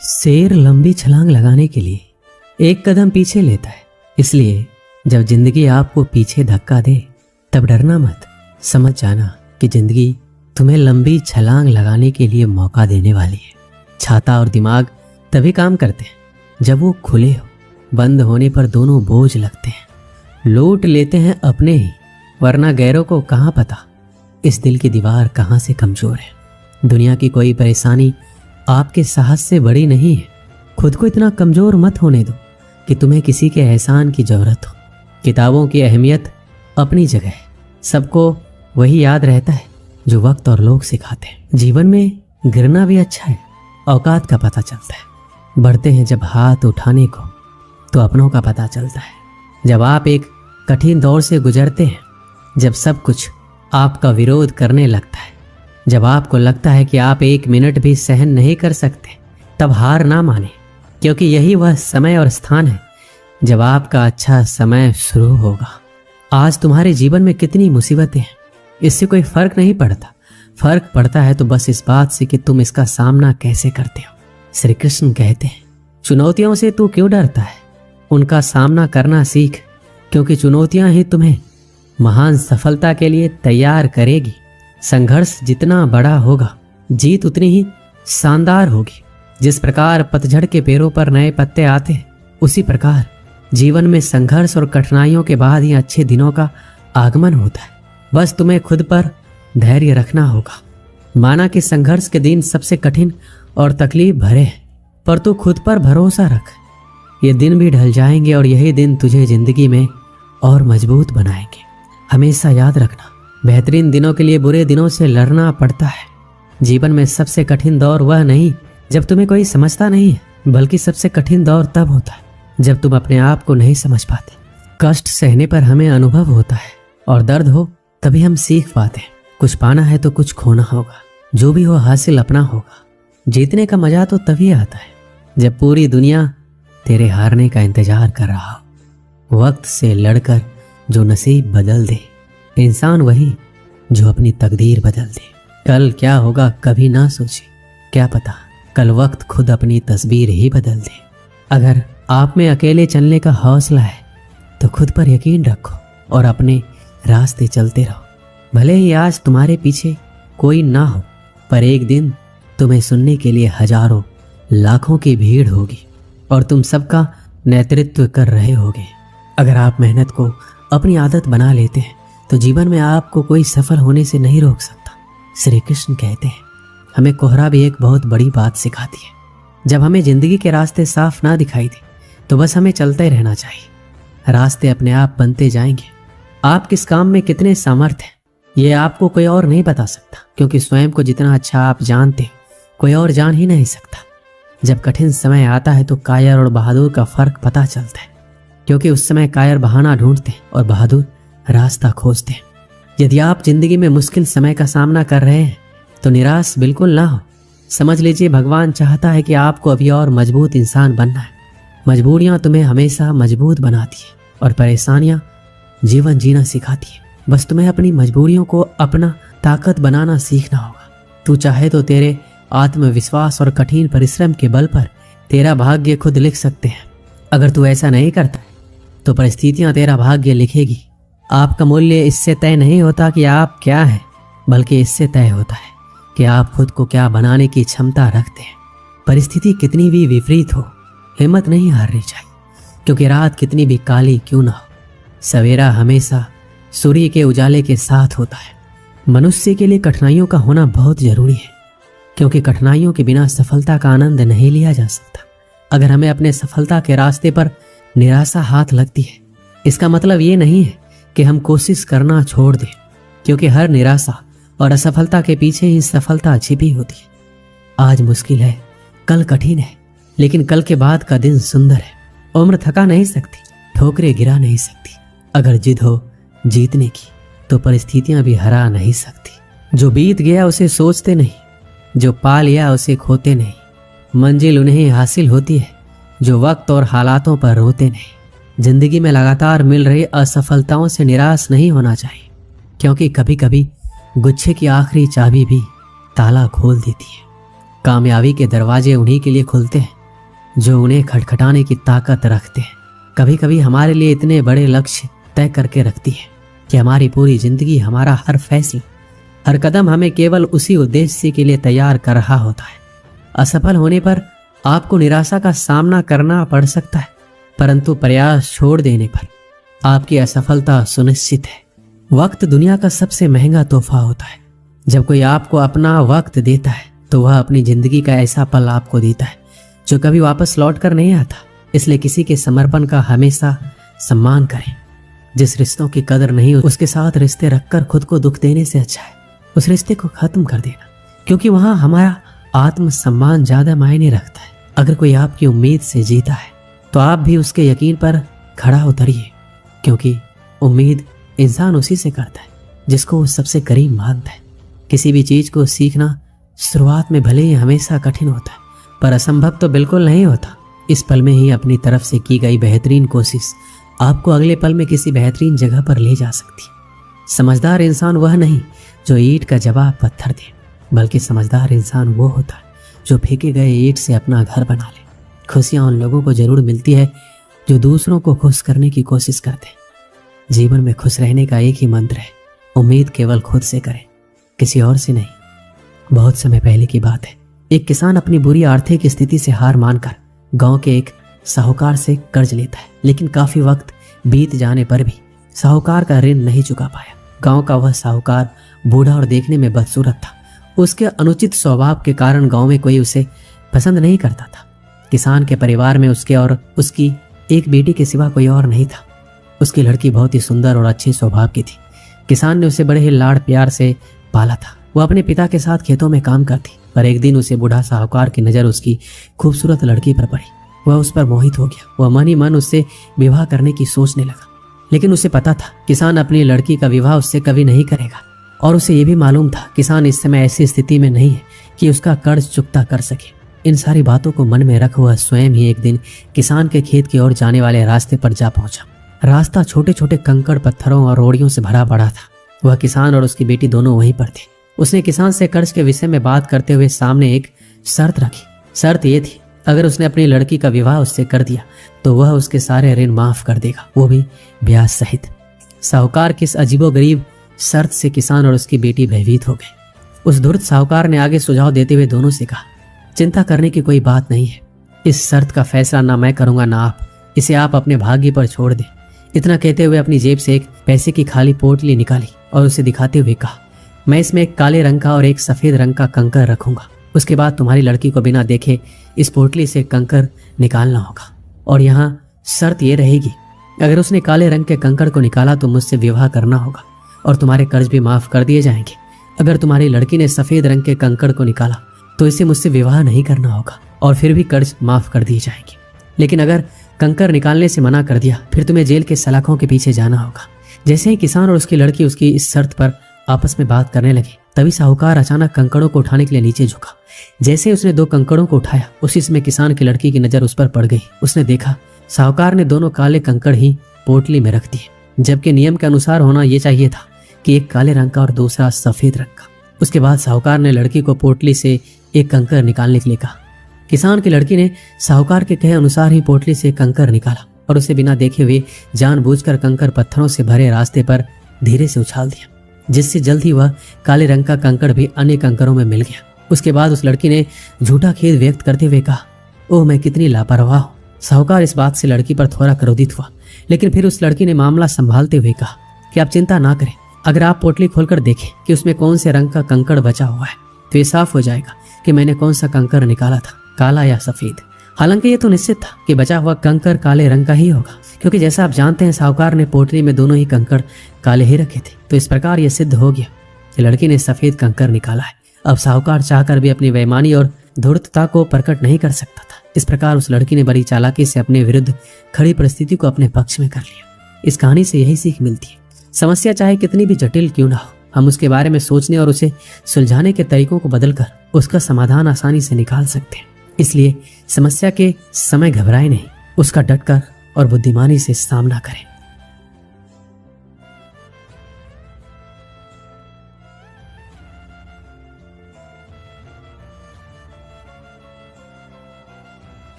शेर लंबी छलांग लगाने के लिए एक कदम पीछे लेता है। इसलिए जब जिंदगी आपको पीछे धक्का दे तब डरना मत। समझ जाना कि जिंदगी तुम्हें लंबी छलांग लगाने के लिए मौका देने वाली है। छाता और दिमाग तभी काम करते हैं जब वो खुले हो। बंद होने पर दोनों बोझ लगते हैं। लूट लेते हैं अपने ही, वरना गैरों को कहाँ पता इस दिल की दीवार कहाँ से कमजोर है। दुनिया की कोई परेशानी आपके साहस से बड़ी नहीं है। खुद को इतना कमजोर मत होने दो कि तुम्हें किसी के एहसान की जरूरत हो। किताबों की अहमियत अपनी जगह है। सबको वही याद रहता है जो वक्त और लोग सिखाते हैं। जीवन में गिरना भी अच्छा है, औकात का पता चलता है। बढ़ते हैं जब हाथ उठाने को तो अपनों का पता चलता है। जब आप एक कठिन दौर से गुजरते हैं, जब सब कुछ आपका विरोध करने लगता है, जब आपको लगता है कि आप एक मिनट भी सहन नहीं कर सकते, तब हार ना माने, क्योंकि यही वह समय और स्थान है जब आपका अच्छा समय शुरू होगा। आज तुम्हारे जीवन में कितनी मुसीबतें हैं, इससे कोई फर्क नहीं पड़ता। फर्क पड़ता है तो बस इस बात से कि तुम इसका सामना कैसे करते हो। श्री कृष्ण कहते हैं, चुनौतियों से तू क्यों डरता है, उनका सामना करना सीख, क्योंकि चुनौतियां ही तुम्हें महान सफलता के लिए तैयार करेगी। संघर्ष जितना बड़ा होगा, जीत उतनी ही शानदार होगी। जिस प्रकार पतझड़ के पेड़ों पर नए पत्ते आते हैं, उसी प्रकार जीवन में संघर्ष और कठिनाइयों के बाद ही अच्छे दिनों का आगमन होता है। बस तुम्हें खुद पर धैर्य रखना होगा। माना कि संघर्ष के दिन सबसे कठिन और तकलीफ भरे हैं, पर तू खुद पर भरोसा रख। ये दिन भी ढल जाएंगे और यही दिन तुझे जिंदगी में और मजबूत बनाएंगे। हमेशा याद रखना, बेहतरीन दिनों के लिए बुरे दिनों से लड़ना पड़ता है। जीवन में सबसे कठिन दौर वह नहीं जब तुम्हें कोई समझता नहीं है, बल्कि सबसे कठिन दौर तब होता है जब तुम अपने आप को नहीं समझ पाते। कष्ट सहने पर हमें अनुभव होता है और दर्द हो तभी हम सीख पाते हैं। कुछ पाना है तो कुछ खोना होगा, जो भी हो हासिल अपना होगा। जीतने का मजा तो तभी आता है जब पूरी दुनिया तेरे हारने का इंतजार कर रहा हो। वक्त से लड़कर जो नसीब बदल दे, इंसान वही जो अपनी तकदीर बदल दे। कल क्या होगा कभी ना सोचे, क्या पता कल वक्त खुद अपनी तस्वीर ही बदल दे। अगर आप में अकेले चलने का हौसला है तो खुद पर यकीन रखो और अपने रास्ते चलते रहो। भले ही आज तुम्हारे पीछे कोई ना हो, पर एक दिन तुम्हें सुनने के लिए हजारों लाखों की भीड़ होगी और तुम सबका नेतृत्व कर रहे होगे। अगर आप मेहनत को अपनी आदत बना लेते हैं तो जीवन में आपको कोई सफल होने से नहीं रोक सकता। श्री कृष्ण कहते हैं, हमें कोहरा भी एक बहुत बड़ी बात सिखाती है। जब हमें जिंदगी के रास्ते साफ ना दिखाई दे तो बस हमें चलते ही रहना चाहिए। रास्ते अपने आप बनते जाएंगे। आप किस काम में कितने सामर्थ्य हैं ये आपको कोई और नहीं बता सकता, क्योंकि स्वयं को जितना अच्छा आप जानते हैं कोई और जान ही नहीं सकता। जब कठिन समय आता है तो कायर और बहादुर का फर्क पता चलता है, क्योंकि उस समय कायर बहाना ढूंढते हैं और बहादुर रास्ता खोजते हैं। यदि आप जिंदगी में मुश्किल समय का सामना कर रहे हैं तो निराश बिल्कुल ना हो। समझ लीजिए, भगवान चाहता है कि आपको अभी और मजबूत इंसान बनना है। मजबूरियां तुम्हें हमेशा मजबूत बनाती है और परेशानियां जीवन जीना सिखाती है। बस तुम्हें अपनी मजबूरियों को अपना ताकत बनाना सीखना होगा। तू चाहे तो तेरे आत्मविश्वास और कठिन परिश्रम के बल पर तेरा भाग्य खुद लिख सकते हैं। अगर तू ऐसा नहीं करता तो परिस्थितियां तेरा भाग्य लिखेगी। आपका मूल्य इससे तय नहीं होता कि आप क्या हैं, बल्कि इससे तय होता है कि आप खुद को क्या बनाने की क्षमता रखते हैं। परिस्थिति कितनी भी विपरीत हो, हिम्मत नहीं हारनी चाहिए, क्योंकि रात कितनी भी काली क्यों ना हो, सवेरा हमेशा सूर्य के उजाले के साथ होता है। मनुष्य के लिए कठिनाइयों का होना बहुत जरूरी है, क्योंकि कठिनाइयों के बिना सफलता का आनंद नहीं लिया जा सकता। अगर हमें अपने सफलता के रास्ते पर निराशा हाथ लगती है, इसका मतलब ये नहीं है कि हम कोशिश करना छोड़ दें, क्योंकि हर निराशा और असफलता के पीछे ही सफलता छिपी होती है। आज मुश्किल है, कल कठिन है, लेकिन कल के बाद का दिन सुंदर है। उम्र थका नहीं सकती, ठोकरें गिरा नहीं सकती। अगर जिद हो जीतने की तो परिस्थितियां भी हरा नहीं सकती। जो बीत गया उसे सोचते नहीं, जो पा लिया उसे खोते नहीं। मंजिल उन्हें हासिल होती है जो वक्त और हालातों पर रोते नहीं। जिंदगी में लगातार मिल रही असफलताओं से निराश नहीं होना चाहिए, क्योंकि कभी कभी गुच्छे की आखिरी चाबी भी ताला खोल देती है। कामयाबी के दरवाजे उन्हीं के लिए खुलते हैं जो उन्हें खटखटाने की ताकत रखते हैं। कभी कभी हमारे लिए इतने बड़े लक्ष्य तय करके रखती है कि हमारी पूरी जिंदगी, हमारा हर फैसला, हर कदम हमें केवल उसी उद्देश्य के लिए तैयार कर रहा होता है। असफल होने पर आपको निराशा का सामना करना पड़ सकता है, परंतु प्रयास छोड़ देने पर आपकी असफलता सुनिश्चित है। वक्त दुनिया का सबसे महंगा तोहफा होता है। जब कोई आपको अपना वक्त देता है तो वह अपनी जिंदगी का ऐसा पल आपको देता है जो कभी वापस लौट कर नहीं आता। इसलिए किसी के समर्पण का हमेशा सम्मान करें। जिस रिश्तों की कदर नहीं उसके साथ रिश्ते रखकर खुद को दुख देने से अच्छा है उस रिश्ते को खत्म कर देना, क्योंकि वहां हमारा आत्मसम्मान ज्यादा मायने रखता है। अगर कोई आपकी उम्मीद से जीता है तो आप भी उसके यकीन पर खड़ा उतरिए, क्योंकि उम्मीद इंसान उसी से करता है जिसको वो सबसे करीब मानता है। किसी भी चीज को सीखना शुरुआत में भले ही हमेशा कठिन होता है, पर असंभव तो बिल्कुल नहीं होता। इस पल में ही अपनी तरफ से की गई बेहतरीन कोशिश आपको अगले पल में किसी बेहतरीन जगह पर ले जा सकती है। समझदार इंसान वह नहीं जो ईंट का जवाब पत्थर दे, बल्कि समझदार इंसान वो होता है जो फेंके गए ईंट से अपना घर बना ले। खुशियां उन लोगों को जरूर मिलती है जो दूसरों को खुश करने की कोशिश करते हैं। जीवन में खुश रहने का एक ही मंत्र है, उम्मीद केवल खुद से करें, किसी और से नहीं। बहुत समय पहले की बात है, एक किसान अपनी बुरी आर्थिक स्थिति से हार मानकर गांव के एक साहूकार से कर्ज लेता है, लेकिन काफी वक्त बीत जाने पर भी साहूकार का ऋण नहीं चुका पाया। गांव का वह साहूकार बूढ़ा और देखने में बदसूरत था। उसके अनुचित स्वभाव के कारण गांव में कोई उसे पसंद नहीं करता था। किसान के परिवार में उसके और उसकी एक बेटी के सिवा कोई और नहीं था। उसकी लड़की बहुत ही सुंदर और अच्छे स्वभाव की थी। किसान ने उसे बड़े ही लाड़ प्यार से पाला था। वह अपने पिता के साथ खेतों में काम करती, पर एक दिन उसे बूढ़ा साहूकार की नजर उसकी खूबसूरत लड़की पर पड़ी। वह उस पर मोहित हो गया। वह मन ही मन उससे विवाह करने की सोचने लगा, लेकिन उसे पता था किसान अपनी लड़की का विवाह उससे कभी नहीं करेगा, और उसे यह भी मालूम था किसान इस समय ऐसी स्थिति में नहीं है कि उसका कर्ज चुकता कर सके। इन सारी बातों को मन में रख वह स्वयं ही एक दिन किसान के खेत की ओर जाने वाले रास्ते पर जा पहुंचा। रास्ता छोटे छोटे कंकड़, पत्थरों और रोड़ियों से भरा पड़ा था। वह किसान और उसकी बेटी दोनों वहीं पर थे। उसने किसान से कर्ज के विषय में बात करते हुए सामने एक शर्त रखी। शर्त यह थी, अगर उसने अपनी लड़की का विवाह उससे कर दिया तो वह उसके सारे ऋण माफ कर देगा, वो भी ब्याज सहित। साहूकार की इस अजीबोगरीब शर्त से किसान और उसकी बेटी भयभीत हो गए। उस धूर्त साहूकार ने आगे सुझाव देते हुए दोनों से कहा, चिंता करने की कोई बात नहीं है। इस शर्त का फैसला ना मैं करूंगा ना आप, इसे आप अपने भाग्य पर छोड़ दें। इतना कहते हुए अपनी जेब से एक पैसे की खाली पोटली निकाली और उसे दिखाते हुए कहा, मैं इसमें एक काले रंग का और एक सफेद रंग का कंकर रखूंगा। उसके बाद तुम्हारी लड़की को बिना देखे इस पोटली से कंकर निकालना होगा, और यहाँ शर्त ये रहेगी, अगर उसने काले रंग के कंकर को निकाला तो मुझसे विवाह करना होगा और तुम्हारे कर्ज भी माफ कर दिए जाएंगे। अगर तुम्हारी लड़की ने सफेद रंग के कंकर को निकाला तो इसे मुझसे विवाह नहीं करना होगा और फिर भी कर्ज माफ कर दिए जाएंगे। लेकिन अगर कंकर निकालने से मना कर दिया फिर तुम्हें जेल के सलाखों के पीछे जाना होगा। जैसे ही किसान और उसकी लड़की उसकी इस शर्त पर आपस में बात करने लगे, तभी साहूकार अचानक कंकड़ों को उठाने के लिए नीचे झुका। जैसे उसने 2 कंकड़ों को उठाया, उसी समय किसान की लड़की की नजर उस पर पड़ गई। उसने देखा साहूकार ने दोनों काले कंकड़ ही पोटली में रख दिए, जबकि नियम के अनुसार होना यह चाहिए था कि एक काले रंग का और दूसरा सफेद रंग का। उसके बाद साहूकार ने लड़की को पोटली से एक कंकर निकालने के लिए कहा। किसान की लड़की ने साहूकार के कहे अनुसार ही पोटली से कंकर निकाला और उसे बिना देखे हुए जानबूझकर कंकर पत्थरों से भरे रास्ते पर धीरे से उछाल दिया, जिससे जल्द ही वह काले रंग का कंकड़ भी अन्य कंकरों में मिल गया। उसके बाद उस लड़की ने झूठा खेद व्यक्त करते हुए कहा, ओह मैं कितनी लापरवाह हूँ। साहूकार इस बात से लड़की पर थोड़ा क्रोधित हुआ, लेकिन फिर उस लड़की ने मामला संभालते हुए कहा कि आप चिंता ना करें, अगर आप पोटली खोलकर देखें कि उसमें कौन से रंग का कंकड़ बचा हुआ है तो ये साफ हो जाएगा कि मैंने कौन सा कंकड़ निकाला था, काला या सफेद। हालांकि ये तो निश्चित था कि बचा हुआ कंकड़ काले रंग का ही होगा, क्योंकि जैसा आप जानते हैं साहूकार ने पोटली में दोनों ही कंकड़ काले ही रखे थे। तो इस प्रकार यह सिद्ध हो गया कि लड़की ने सफेद कंकड़ निकाला है। अब साहूकार चाहकर भी अपनी बेईमानी और धूर्तता को प्रकट नहीं कर सकता था। इस प्रकार उस लड़की ने बड़ी चालाकी से अपने विरुद्ध खड़ी परिस्थिति को अपने पक्ष में कर लिया। इस कहानी से यही सीख मिलती है, समस्या चाहे कितनी भी जटिल क्यों ना हो, हम उसके बारे में सोचने और उसे सुलझाने के तरीकों को बदलकर उसका समाधान आसानी से निकाल सकते हैं। इसलिए समस्या के समय घबराए नहीं, उसका डटकर और बुद्धिमानी से सामना करें।